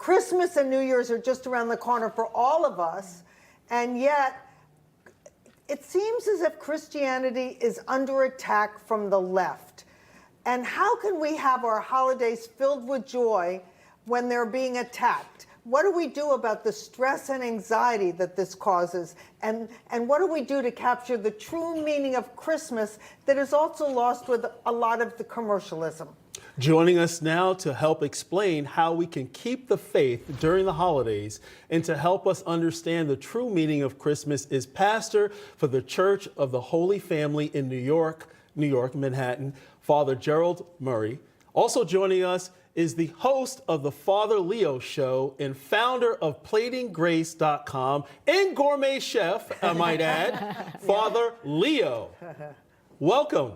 Christmas and New Year's are just around the corner for all of us, and yet it seems as if Christianity is under attack from the left. And how can we have our holidays filled with joy when they're being attacked? What do we do about the stress and anxiety that this causes? And what do we do to capture the true meaning of Christmas that is also lost with a lot of the commercialism? Joining us now to help explain how we can keep the faith during the holidays and to help us understand the true meaning of Christmas is pastor for the Church of the Holy Family in New York, Manhattan, Father Gerald Murray. Also joining us is the host of the Father Leo Show and founder of platinggrace.com and gourmet chef, I might add, Father Leo. Welcome.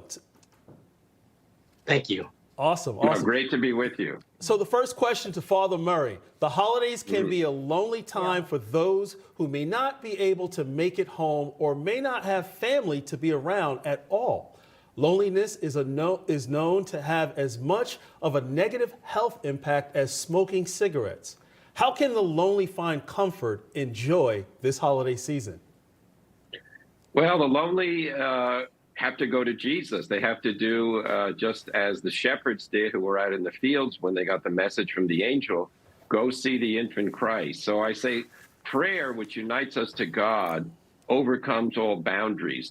Thank you. Awesome. Great to be with you. So the first question to Father Murray, the holidays can be a lonely time for those who may not be able to make it home or may not have family to be around at all. Loneliness is known to have as much of a negative health impact as smoking cigarettes. How can the lonely find comfort and joy this holiday season? Well, the lonely have to go to Jesus. They have to do just as the shepherds did who were out in the fields when they got the message from the angel, go see the infant Christ. So I say prayer, which unites us to God, overcomes all boundaries.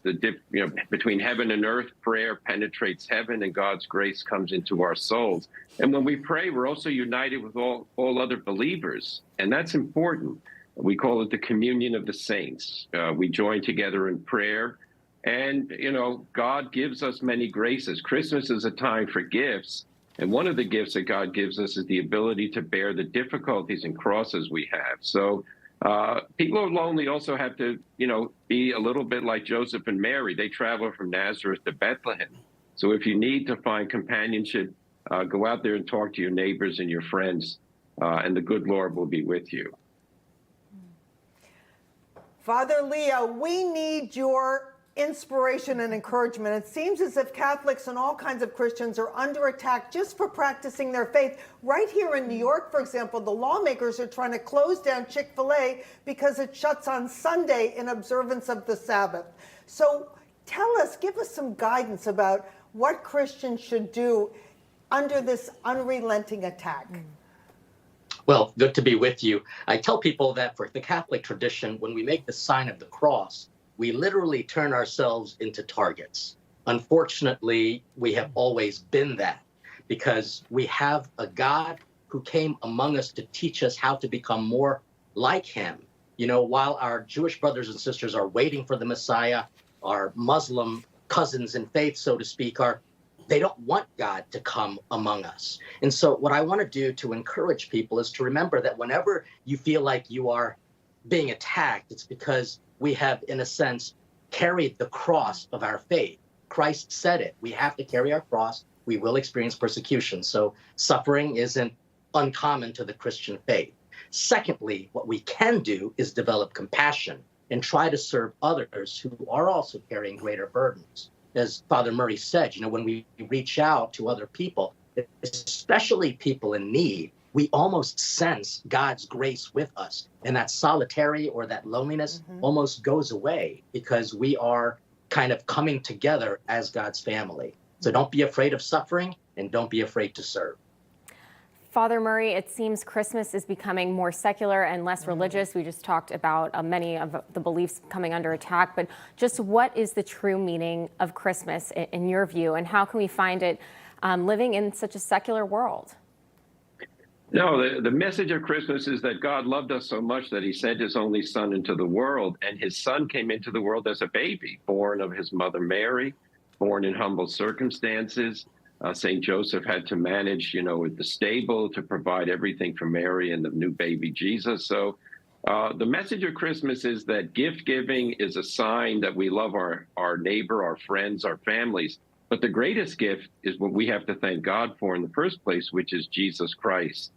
Between heaven and earth, prayer penetrates heaven and God's grace comes into our souls. And when we pray, we're also united with all other believers. And that's important. We call it the communion of the saints. We join together in prayer. And, God gives us many graces. Christmas is a time for gifts. And one of the gifts that God gives us is the ability to bear the difficulties and crosses we have. So people who are lonely also have to, be a little bit like Joseph and Mary. They travel from Nazareth to Bethlehem. So if you need to find companionship, go out there and talk to your neighbors and your friends, and the good Lord will be with you. Father Leo, we need your inspiration and encouragement. It seems as if Catholics and all kinds of Christians are under attack just for practicing their faith. Right here in New York, for example, the lawmakers are trying to close down Chick-fil-A because it shuts on Sunday in observance of the Sabbath. So give us some guidance about what Christians should do under this unrelenting attack. Well, good to be with you. I tell people that for the Catholic tradition, when we make the sign of the cross, we literally turn ourselves into targets. Unfortunately, we have always been that because we have a God who came among us to teach us how to become more like him. While our Jewish brothers and sisters are waiting for the Messiah, our Muslim cousins in faith, so to speak, they don't want God to come among us. And so what I want to do to encourage people is to remember that whenever you feel like you are being attacked, it's because we have, in a sense, carried the cross of our faith. Christ said it. We have to carry our cross. We will experience persecution. So suffering isn't uncommon to the Christian faith. Secondly, what we can do is develop compassion and try to serve others who are also carrying greater burdens. As Father Murray said, when we reach out to other people, especially people in need, we almost sense God's grace with us. And that solitary or that loneliness almost goes away because we are kind of coming together as God's family. So don't be afraid of suffering and don't be afraid to serve. Father Murray, it seems Christmas is becoming more secular and less religious. We just talked about many of the beliefs coming under attack, but just what is the true meaning of Christmas in your view, and how can we find it living in such a secular world? No, the message of Christmas is that God loved us so much that he sent his only son into the world, and his son came into the world as a baby, born of his mother Mary, born in humble circumstances. St. Joseph had to manage, with the stable to provide everything for Mary and the new baby Jesus. So the message of Christmas is that gift giving is a sign that we love our neighbor, our friends, our families. But the greatest gift is what we have to thank God for in the first place, which is Jesus Christ.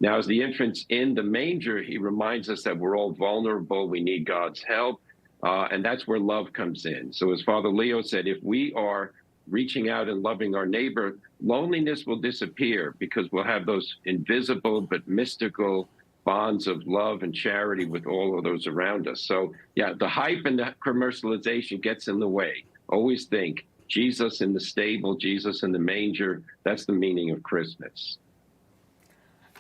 Now, as the infant's in the manger, he reminds us that we're all vulnerable. We need God's help. And that's where love comes in. So as Father Leo said, if we are reaching out and loving our neighbor, loneliness will disappear because we'll have those invisible but mystical bonds of love and charity with all of those around us. So, yeah, the hype and the commercialization gets in the way. Always think Jesus in the stable, Jesus in the manger. That's the meaning of Christmas.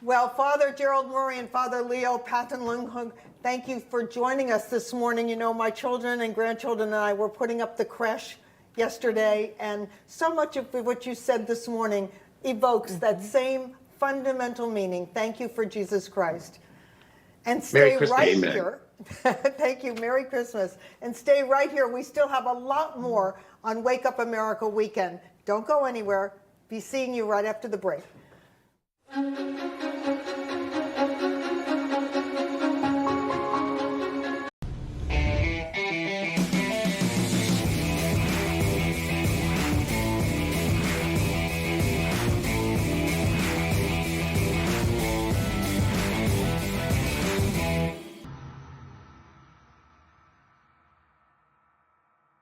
Well, Father Gerald Murray and Father Leo Patalinghug, thank you for joining us this morning. You know, my children and grandchildren and I were putting up the creche yesterday, and so much of what you said this morning evokes that same fundamental meaning. Thank you for Jesus Christ. And stay right Amen. here. Thank you. Merry Christmas. And stay right here. We still have a lot more on Wake Up America Weekend. Don't go anywhere. Be seeing you right after the break.